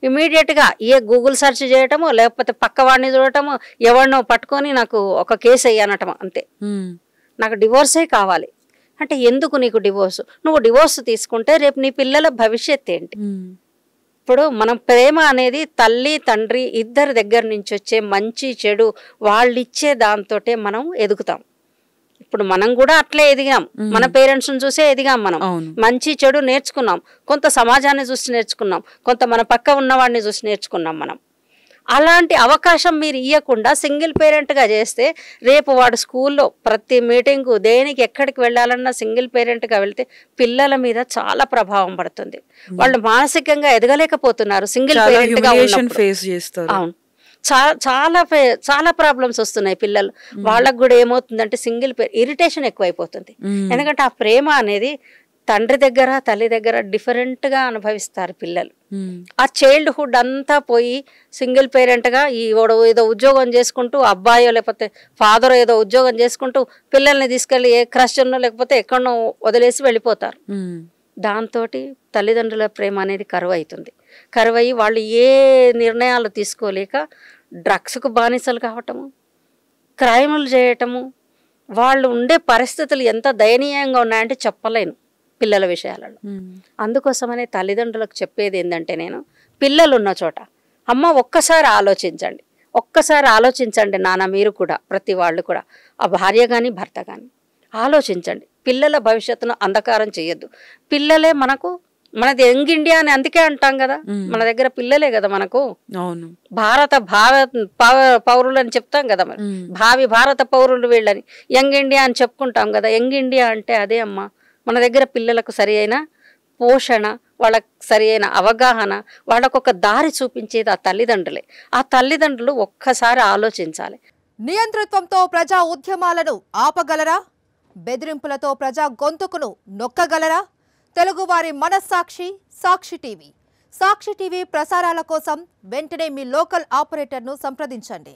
ఇమీడియట్గా Google search చేయటము, లేకపోతే పక్కవాడిని చూడటము, ఎవరినో పట్టుకొని నాకు ఒక కేసు అయ్యనటం అంతే. నాకు డివోర్సే కావాలి అంటే ఎందుకు నీకు డివోర్స్? నువ్వు డివోర్స్ తీసుకుంటే రేపు నీ పిల్లల భవిష్యత్ ఏంటి? ఇప్పుడు మనం ప్రేమ అనేది తల్లి తండ్రి ఇద్దరి దగ్గర నుంచి వచ్చే మంచి చెడు వాళ్ళిచ్చే దాంతోటే మనం ఎదుగుతాం. ఇప్పుడు మనం కూడా అట్లే ఎదిగాం, మన పేరెంట్స్ని చూసే ఎదిగాం. మనం మంచి చెడు నేర్చుకున్నాం, కొంత సమాజాన్ని చూసి నేర్చుకున్నాం, కొంత మన పక్క ఉన్నవాడిని చూసి నేర్చుకున్నాం. మనం అలాంటి అవకాశం మీరు ఇవ్వకుండా సింగిల్ పేరెంట్గా చేస్తే రేపు వాడు స్కూల్లో ప్రతి మీటింగు దేనికి ఎక్కడికి వెళ్ళాలన్నా సింగిల్ పేరెంట్గా వెళ్తే పిల్లల మీద చాలా ప్రభావం పడుతుంది. వాళ్ళు మానసికంగా ఎదగలేకపోతున్నారు సింగిల్ పేరెంట్గా ఉన్నప్పుడు. అవును, చాలా చాలా ప్రాబ్లమ్స్ వస్తున్నాయి పిల్లలు. వాళ్ళకు కూడా ఏమవుతుందంటే సింగిల్ ఇరిటేషన్ ఎక్కువైపోతుంది. ఎందుకంటే ఆ ప్రేమ అనేది తండ్రి దగ్గర తల్లి దగ్గర డిఫరెంట్గా అనుభవిస్తారు పిల్లలు. ఆ చైల్డ్హుడ్ అంతా పోయి సింగిల్ పేరెంట్గా ఏదో ఉద్యోగం చేసుకుంటూ, అబ్బాయో లేకపోతే ఫాదర్ ఏదో ఉద్యోగం చేసుకుంటూ పిల్లల్ని తీసుకెళ్ళి ఏ క్రస్టన్నో లేకపోతే ఎక్కడనో వదిలేసి వెళ్ళిపోతారు. దాంతో తల్లిదండ్రుల ప్రేమ అనేది కరువు అవుతుంది. కరువయ్యి వాళ్ళు ఏ నిర్ణయాలు తీసుకోలేక డ్రగ్స్కు బానిసలు కావటము, క్రైములు చేయటము, వాళ్ళు ఉండే పరిస్థితులు ఎంత దయనీయంగా ఉన్నాయంటే చెప్పలేను పిల్లల విషయాలలో. అందుకోసమనే తల్లిదండ్రులకు చెప్పేది ఏంటంటే, నేను పిల్లలు ఉన్న చోట అమ్మ ఒక్కసారి ఆలోచించండి నాన్న, మీరు కూడా ప్రతి వాళ్ళు కూడా, ఆ భార్య కానీ భర్త కానీ ఆలోచించండి. పిల్లల భవిష్యత్తును అంధకారం చేయొద్దు. పిల్లలే మనది యంగ్ ఇండియా అని అందుకే అంటాం కదా, మన దగ్గర పిల్లలే కదా మనకు. అవును, భారత పౌరులు అని చెప్తాం కదా, మరి భావి భారత పౌరులు వీళ్ళని యంగ్ ఇండియా అని చెప్పుకుంటాం కదా. యంగ్ ఇండియా అంటే అదే అమ్మా. మన దగ్గర పిల్లలకు సరి అయిన పోషణ, వాళ్ళకు సరి అయిన అవగాహన, వాళ్ళకొక దారి చూపించేది ఆ తల్లిదండ్రులే. ఆ తల్లిదండ్రులు ఒక్కసారి ఆలోచించాలి. నియంతృత్వంతో ప్రజా ఉద్యమాలను ఆపగలరా? బెదిరింపులతో ప్రజా గొంతుకును నొక్కగలరా? తెలుగువారి మనస్సాక్షి సాక్షి టీవీ. సాక్షి టీవీ ప్రసారాల కోసం వెంటనే మీ లోకల్ ఆపరేటర్ను సంప్రదించండి.